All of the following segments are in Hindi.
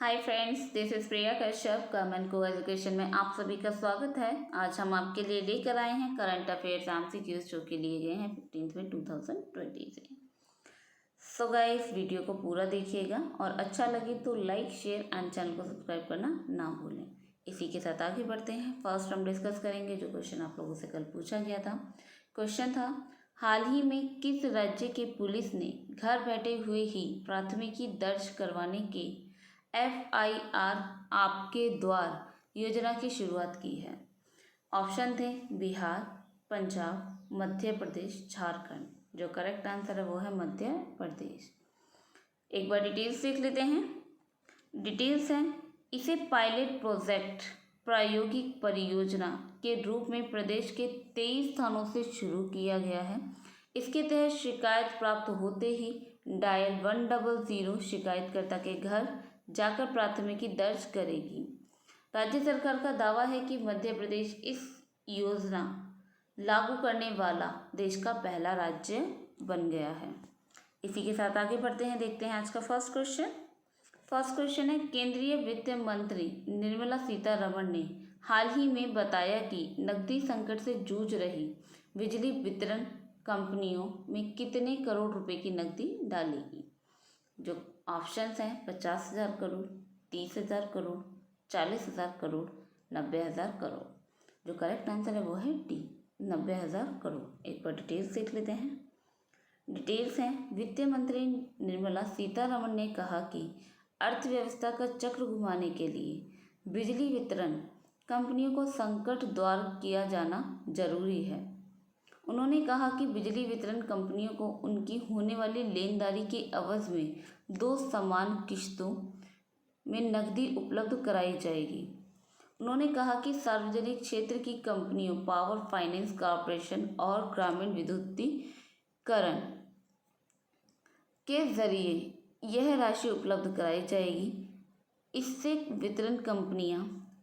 Hi friends, this is Priya Kashyap. Government को एजुकेशन में आप सभी का स्वागत है। आज हम आपके लिए लेकर आए हैं करंट अफेयर्स MCQs जो कि लिए गए हैं 15 में 2020 से। सो गाइस, वीडियो को पूरा देखिएगा और अच्छा लगे तो लाइक, शेयर एंड चैनल को सब्सक्राइब करना ना भूलें। इसी के साथ आगे बढ़ते हैं। फर्स्ट हम डिस्कस करेंगे जो क्वेश्चन आप लोगों से कल पूछा गया था। क्वेश्चन था, हाल ही में किस राज्य के पुलिस ने घर बैठे हुए ही प्राथमिकी दर्ज करवाने के FIR आपके द्वार योजना की शुरुआत की है? ऑप्शन थे बिहार, पंजाब, मध्य प्रदेश, झारखंड। जो करेक्ट आंसर है वो है मध्य प्रदेश। एक बार डिटेल्स देख लेते हैं। डिटेल्स हैं, इसे पायलट प्रोजेक्ट प्रायोगिक परियोजना के रूप में प्रदेश के 23 स्थानों से शुरू किया गया है। इसके तहत शिकायत प्राप्त होते ही डायल 100 शिकायतकर्ता के घर जाकर प्राथमिकी दर्ज करेगी। राज्य सरकार का दावा है कि मध्य प्रदेश इस योजना लागू करने वाला देश का पहला राज्य बन गया है। इसी के साथ आगे बढ़ते हैं, देखते हैं आज का फर्स्ट क्वेश्चन। फर्स्ट क्वेश्चन है, केंद्रीय वित्त मंत्री निर्मला सीतारमण ने हाल ही में बताया कि नकदी संकट से जूझ रही बिजली वितरण कंपनियों में कितने करोड़ रुपए की नकदी डालेगी? जो ऑप्शंस हैं 50,000 करोड़, 30,000 करोड़, 40,000 करोड़, 90,000 करोड़। जो करेक्ट आंसर है वो है डी, 90,000 करोड़। एक बार डिटेल्स देख लेते हैं। डिटेल्स हैं, वित्त मंत्री निर्मला सीतारमण ने कहा कि अर्थव्यवस्था का चक्र घुमाने के लिए बिजली वितरण कंपनियों को संकट द्वार किया जाना जरूरी है। उन्होंने कहा कि बिजली वितरण कंपनियों को उनकी होने वाली लेनदारी के एवज में 2 समान किश्तों में नकदी उपलब्ध कराई जाएगी। उन्होंने कहा कि सार्वजनिक क्षेत्र की कंपनियों पावर फाइनेंस कॉरपोरेशन और ग्रामीण विद्युतीकरण के जरिए यह राशि उपलब्ध कराई जाएगी। इससे वितरण कंपनियां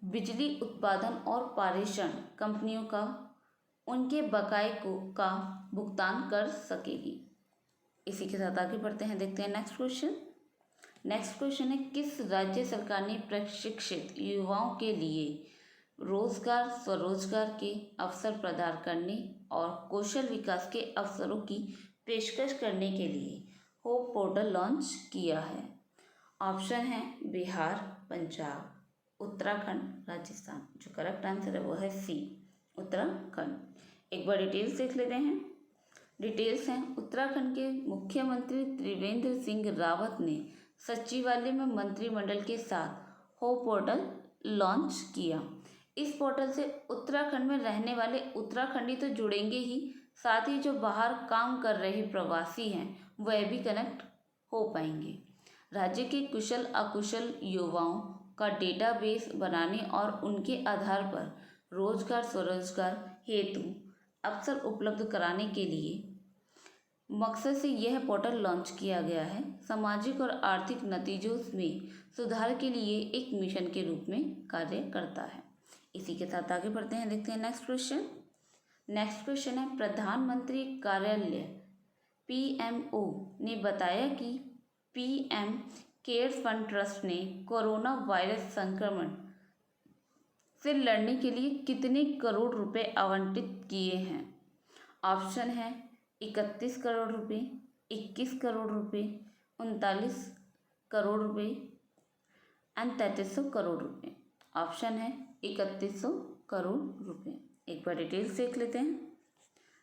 बिजली उत्पादन और पारेषण कंपनियों का उनके बकाये का भुगतान कर सकेगी। इसी के साथ आगे बढ़ते हैं, देखते हैं नेक्स्ट क्वेश्चन। नेक्स्ट क्वेश्चन है, किस राज्य सरकार ने प्रशिक्षित युवाओं के लिए रोजगार स्वरोजगार के अवसर प्रदान करने और कौशल विकास के अवसरों की पेशकश करने के लिए होप पोर्टल लॉन्च किया है? ऑप्शन है बिहार, पंजाब, उत्तराखंड, राजस्थान। जो करेक्ट आंसर है वो है सी, उत्तराखंड। एक बार डिटेल्स देख लेते हैं। डिटेल्स हैं, उत्तराखंड के मुख्यमंत्री त्रिवेंद्र सिंह रावत ने सचिवालय में मंत्रिमंडल के साथ होप पोर्टल लॉन्च किया। इस पोर्टल से उत्तराखंड में रहने वाले उत्तराखंडी तो जुड़ेंगे ही, साथ ही जो बाहर काम कर रहे प्रवासी हैं वह भी कनेक्ट हो पाएंगे। राज्य के कुशल अकुशल युवाओं का डेटाबेस बनाने और उनके आधार पर रोजगार स्वरोजगार हेतु अवसर उपलब्ध कराने के लिए मकसद से यह पोर्टल लॉन्च किया गया है। सामाजिक और आर्थिक नतीजों में सुधार के लिए एक मिशन के रूप में कार्य करता है। इसी के साथ आगे बढ़ते हैं, देखते हैं नेक्स्ट क्वेश्चन। नेक्स्ट क्वेश्चन है, प्रधानमंत्री कार्यालय PMO ने बताया कि PM केयर्स फंड ट्रस्ट ने कोरोना वायरस संक्रमण से लड़ने के लिए कितने करोड़ रुपए आवंटित किए हैं? ऑप्शन है 31 करोड़ रुपए, 21 करोड़ रुपए, 39 करोड़ रुपए एंड 3300 करोड़ रुपए। ऑप्शन है 3100 करोड़ रुपए। एक बार डिटेल्स देख लेते हैं।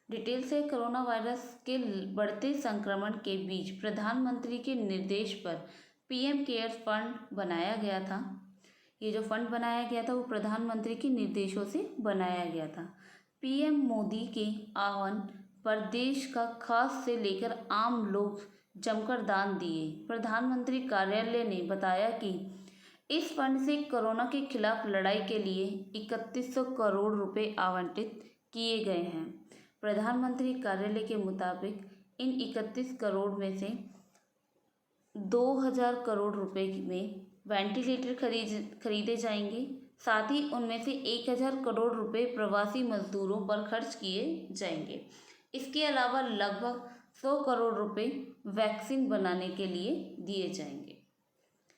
डिटेल्स है, कोरोना वायरस के बढ़ते संक्रमण के बीच प्रधानमंत्री के निर्देश पर PM केयर्स फंड बनाया गया था। ये जो फंड बनाया गया था वो प्रधानमंत्री के निर्देशों से बनाया गया था। PM मोदी के आह्वान पर देश का खास से लेकर आम लोग जमकर दान दिए। प्रधानमंत्री कार्यालय ने बताया कि इस फंड से कोरोना के खिलाफ लड़ाई के लिए 3100 करोड़ रुपए आवंटित किए गए हैं। प्रधानमंत्री कार्यालय के मुताबिक इन 31 करोड़ में से 2000 करोड़ रुपए में वेंटिलेटर खरीदे जाएंगे। साथ ही उनमें से 1000 करोड़ रुपए प्रवासी मजदूरों पर खर्च किए जाएंगे। इसके अलावा लगभग 100 करोड़ रुपए वैक्सीन बनाने के लिए दिए जाएंगे।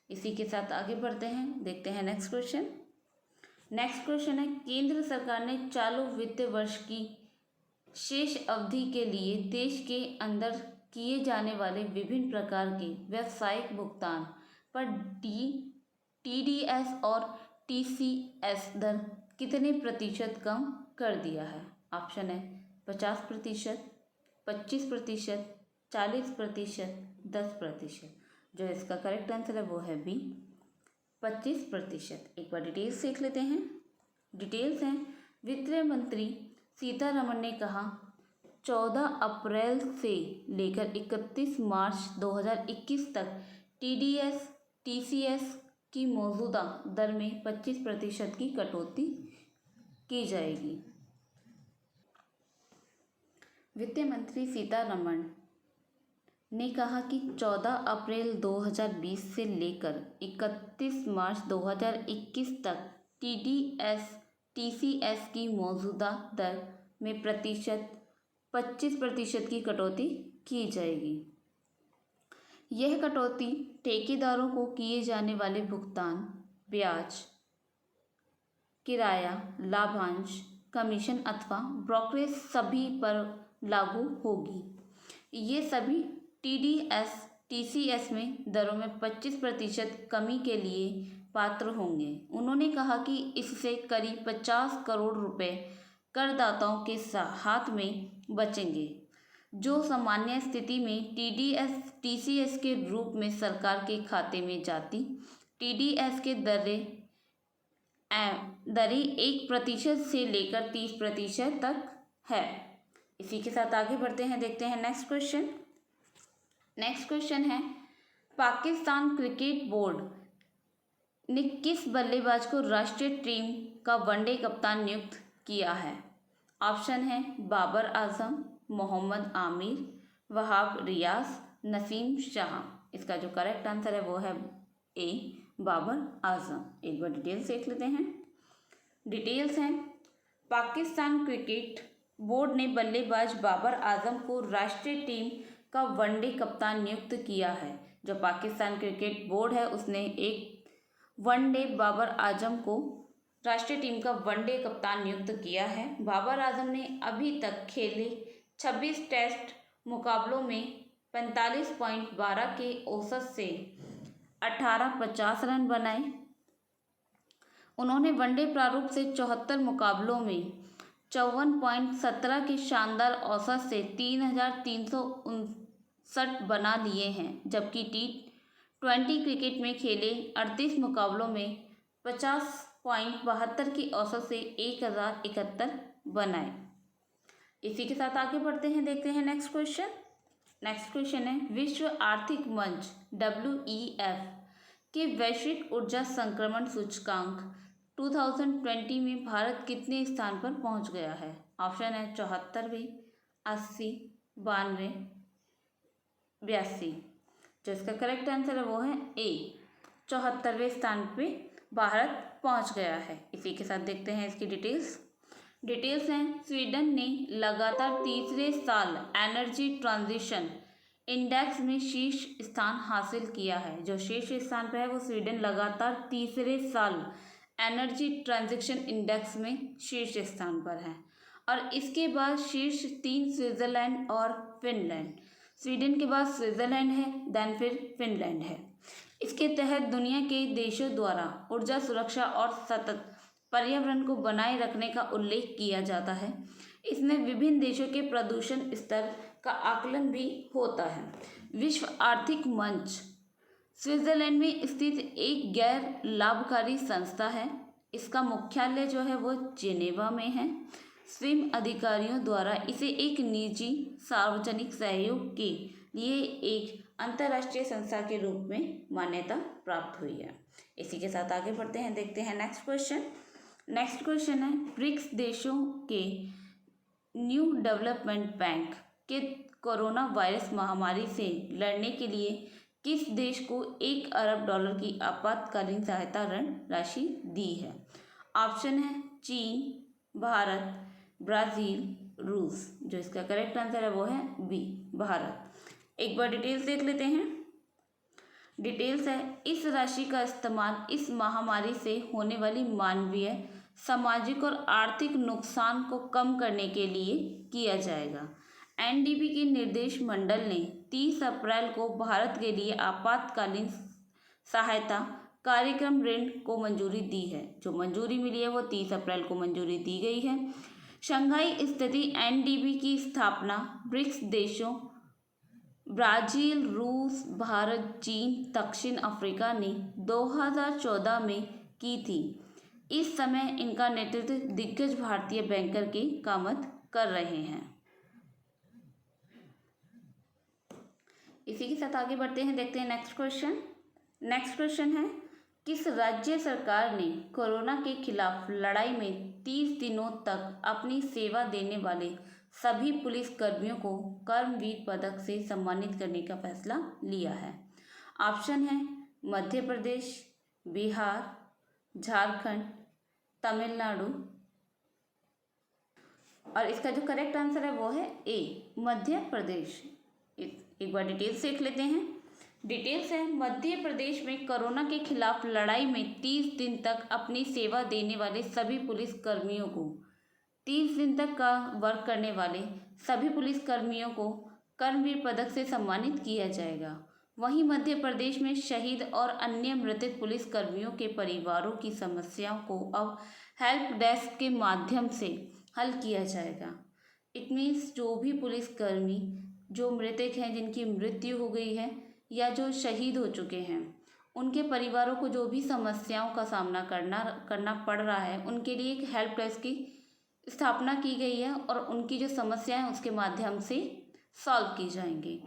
इसी के साथ आगे बढ़ते हैं, देखते हैं नेक्स्ट क्वेश्चन। नेक्स्ट क्वेश्चन है, केंद्र सरकार ने चालू वित्त वर्ष की शेष अवधि के लिए देश के अंदर किए जाने वाले विभिन्न प्रकार के व्यावसायिक भुगतान पर टीडीएस और टीसीएस दर कितने प्रतिशत कम कर दिया है? ऑप्शन है 50%, 25%, 40%, 10%। जो इसका करेक्ट आंसर है वो है बी, 25%। एक बार डिटेल्स देख लेते हैं। डिटेल्स हैं, वित्त मंत्री सीतारमण ने कहा 14 अप्रैल से लेकर 31 मार्च 2021 तक टीडीएस टीसीएस की मौजूदा दर में 25% की कटौती की जाएगी। वित्त मंत्री सीतारमण ने कहा कि 14 अप्रैल 2020 से लेकर 31 मार्च 2021 तक टीडीएस टीसीएस की मौजूदा दर में 25% की कटौती की जाएगी। यह कटौती ठेकेदारों को किए जाने वाले भुगतान, ब्याज, किराया, लाभांश, कमीशन अथवा ब्रोकरेज सभी पर लागू होगी। ये सभी टीडीएस टीसीएस में दरों में 25% कमी के लिए पात्र होंगे। उन्होंने कहा कि इससे करीब 50 करोड़ रुपए करदाताओं के हाथ में बचेंगे, जो सामान्य स्थिति में टीडीएस टीसीएस के रूप में सरकार के खाते में जाती। टीडीएस के दरें 1% से लेकर 30% तक है। इसी के साथ आगे बढ़ते हैं, देखते हैं नेक्स्ट क्वेश्चन। नेक्स्ट क्वेश्चन है, पाकिस्तान क्रिकेट बोर्ड ने किस बल्लेबाज को राष्ट्रीय टीम का वनडे कप्तान नियुक्त किया है? ऑप्शन है बाबर आजम, मोहम्मद आमिर, वहाब रियाज, नसीम शाह। इसका जो करेक्ट आंसर है वो है ए, बाबर आजम। एक बार डिटेल्स देख लेते हैं। डिटेल्स हैं, पाकिस्तान क्रिकेट बोर्ड ने बल्लेबाज बाबर आजम को राष्ट्रीय टीम का वनडे कप्तान नियुक्त किया है। जो पाकिस्तान क्रिकेट बोर्ड है उसने एक वनडे बाबर आजम को राष्ट्रीय टीम का वनडे कप्तान नियुक्त किया है। बाबर आजम ने अभी तक खेले 26 टेस्ट मुकाबलों में 45.12 के औसत से 1850 रन बनाए। उन्होंने वनडे प्रारूप से 74 मुकाबलों में 54.17 के शानदार औसत से 3359 बना लिए हैं, जबकि T20 क्रिकेट में खेले 38 मुकाबलों में 50.72 की औसत से 1071 बनाए। इसी के साथ आगे बढ़ते हैं, देखते हैं नेक्स्ट क्वेश्चन। नेक्स्ट क्वेश्चन है, विश्व आर्थिक मंच WEF के वैश्विक ऊर्जा संक्रमण सूचकांक 2020 में भारत कितने स्थान पर पहुंच गया है? ऑप्शन है 74वें, 80, 92, 82। जो इसका करेक्ट आंसर है वो है ए, 74वें स्थान पे भारत पहुंच गया है। इसी के साथ देखते हैं इसकी डिटेल्स हैं, स्वीडन ने लगातार तीसरे साल एनर्जी ट्रांजिशन इंडेक्स में शीर्ष स्थान हासिल किया है। जो शीर्ष स्थान पर है वो स्वीडन लगातार तीसरे साल एनर्जी ट्रांजिशन इंडेक्स में शीर्ष स्थान पर है। और इसके बाद शीर्ष 3 स्विट्जरलैंड और फिनलैंड। स्वीडन के बाद स्विट्जरलैंड है, देन फिर फिनलैंड है। इसके तहत दुनिया के देशों द्वारा ऊर्जा सुरक्षा और सतत पर्यावरण को बनाए रखने का उल्लेख किया जाता है। इसमें विभिन्न देशों के प्रदूषण स्तर का आकलन भी होता है। विश्व आर्थिक मंच स्विट्जरलैंड में स्थित एक गैर लाभकारी संस्था है। इसका मुख्यालय जो है वो जेनेवा में है। स्विम अधिकारियों द्वारा इसे एक निजी सार्वजनिक सहयोग के लिए एक अंतर्राष्ट्रीय संस्था के रूप में मान्यता प्राप्त हुई है। इसी के साथ आगे बढ़ते हैं, देखते हैं नेक्स्ट क्वेश्चन। नेक्स्ट क्वेश्चन है, ब्रिक्स देशों के न्यू डेवलपमेंट बैंक के कोरोना वायरस महामारी से लड़ने के लिए किस देश को $1 अरब की आपातकालीन सहायता ऋण राशि दी है? ऑप्शन है चीन, भारत, ब्राज़ील, रूस। जो इसका करेक्ट आंसर है वो है बी, भारत। एक बार डिटेल्स देख लेते हैं। डिटेल्स है, इस राशि का इस्तेमाल इस महामारी से होने वाली मानवीय, सामाजिक और आर्थिक नुकसान को कम करने के लिए किया जाएगा। एनडीबी के निर्देश मंडल ने 30 अप्रैल को भारत के लिए आपातकालीन सहायता कार्यक्रम ऋण को मंजूरी दी है। जो मंजूरी मिली है वो 30 अप्रैल को मंजूरी दी गई है। शंघाई स्थिति एनडीबी की स्थापना ब्रिक्स देशों ब्राज़ील, रूस, भारत, चीन, दक्षिण अफ्रीका ने 2014 में की थी। इस समय इनका नेतृत्व दिग्गज भारतीय बैंकर की कामत कर रहे हैं। इसी के साथ आगे बढ़ते हैं, देखते हैं नेक्स्ट क्वेश्चन। नेक्स्ट क्वेश्चन है, किस राज्य सरकार ने कोरोना के खिलाफ लड़ाई में 30 दिनों तक अपनी सेवा देने वाले सभी पुलिस कर्मियों को कर्मवीर पदक से सम्मानित करने का फैसला लिया है? ऑप्शन है मध्य प्रदेश, बिहार, झारखंड, तमिलनाडु, और इसका जो करेक्ट आंसर है वो है ए, मध्य प्रदेश। एक बार डिटेल्स देख लेते हैं। डिटेल्स है, मध्य प्रदेश में कोरोना के खिलाफ लड़ाई में 30 दिन तक अपनी सेवा देने वाले सभी पुलिस कर्मियों को 30 दिन तक का वर्क करने वाले सभी पुलिस कर्मियों को कर्मवीर पदक से सम्मानित किया जाएगा। वहीं मध्य प्रदेश में शहीद और अन्य मृतक पुलिस कर्मियों के परिवारों की समस्याओं को अब हेल्प डेस्क के माध्यम से हल किया जाएगा। इट मीन्स जो भी पुलिसकर्मी जो मृतक हैं, जिनकी मृत्यु हो गई है या जो शहीद हो चुके हैं, उनके परिवारों को जो भी समस्याओं का सामना करना पड़ रहा है, उनके लिए एक हेल्प डेस्क की स्थापना की गई है और उनकी जो समस्याएं हैं उसके माध्यम से सॉल्व की जाएंगी।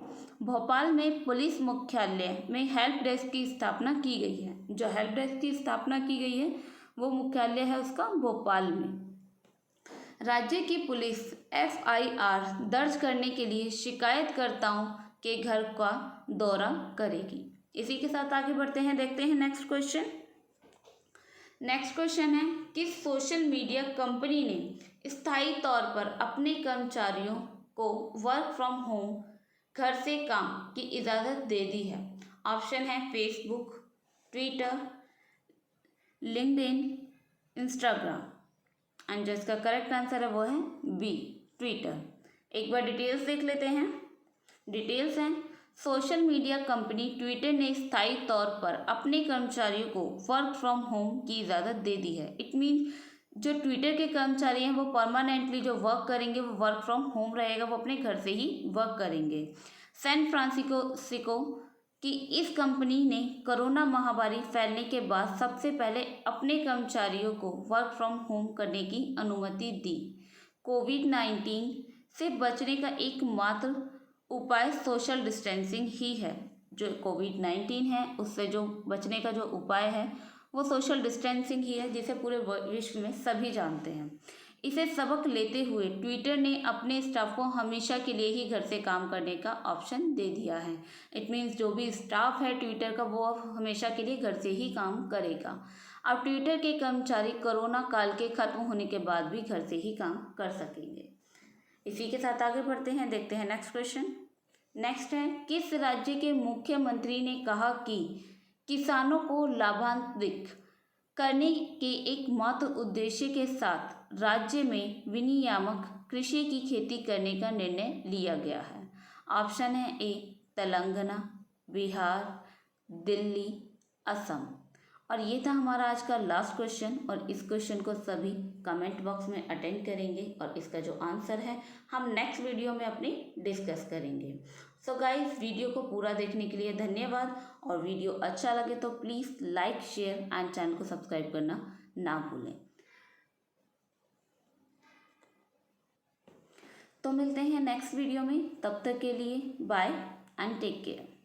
भोपाल में पुलिस मुख्यालय में हेल्प डेस्क की स्थापना की गई है। जो हेल्प डेस्क की स्थापना की गई है वो मुख्यालय है उसका भोपाल में। राज्य की पुलिस FIR दर्ज करने के लिए शिकायतकर्ताओं के घर का दौरा करेगी। इसी के साथ आगे बढ़ते हैं, देखते हैं नेक्स्ट क्वेश्चन। नेक्स्ट क्वेश्चन है, किस सोशल मीडिया कंपनी ने स्थायी तौर पर अपने कर्मचारियों को वर्क फ्रॉम होम, घर से काम की इजाज़त दे दी है? ऑप्शन है Facebook, Twitter, LinkedIn, Instagram, and जो इसका करेक्ट आंसर है वो है बी, ट्विटर। एक बार डिटेल्स देख लेते हैं। डिटेल्स हैं, सोशल मीडिया कंपनी ट्विटर ने स्थायी तौर पर अपने कर्मचारियों को वर्क फ्रॉम होम की इजाज़त दे दी है। इट मीन जो ट्विटर के कर्मचारी हैं वो परमानेंटली जो वर्क करेंगे वो वर्क फ्रॉम होम रहेगा, वो अपने घर से ही वर्क करेंगे। सैन फ्रांसिस्को की इस कंपनी ने कोरोना महामारी फैलने के बाद सबसे पहले अपने कर्मचारियों को वर्क फ्रॉम होम करने की अनुमति दी। कोविड-19 से बचने का एकमात्र उपाय सोशल डिस्टेंसिंग ही है। जो कोविड-19 है उससे जो बचने का जो उपाय है वो सोशल डिस्टेंसिंग ही है, जिसे पूरे विश्व में सभी जानते हैं। इसे सबक लेते हुए ट्विटर ने अपने स्टाफ को हमेशा के लिए ही घर से काम करने का ऑप्शन दे दिया है। इट मीन्स जो भी स्टाफ है ट्विटर का वो अब हमेशा के लिए घर से ही काम करेगा। अब ट्विटर के कर्मचारी कोरोना काल के खत्म होने के बाद भी घर से ही काम कर सकेंगे। इसी के साथ आगे बढ़ते हैं, देखते हैं नेक्स्ट क्वेश्चन। नेक्स्ट है, किस राज्य के मुख्यमंत्री ने कहा कि किसानों को लाभान्वित करने के एकमात्र उद्देश्य के साथ राज्य में विनियामक कृषि की खेती करने का निर्णय लिया गया है? ऑप्शन है ए, तेलंगाना, बिहार, दिल्ली, असम। और ये था हमारा आज का लास्ट क्वेश्चन, और इस क्वेश्चन को सभी कमेंट बॉक्स में अटेंड करेंगे और इसका जो आंसर है हम नेक्स्ट वीडियो में अपनी डिस्कस करेंगे। सो गाइस, वीडियो को पूरा देखने के लिए धन्यवाद, और वीडियो अच्छा लगे तो please like, share and channel को सब्सक्राइब करना ना भूलें। तो मिलते हैं नेक्स्ट वीडियो में, तब तक के लिए बाय एंड टेक केयर।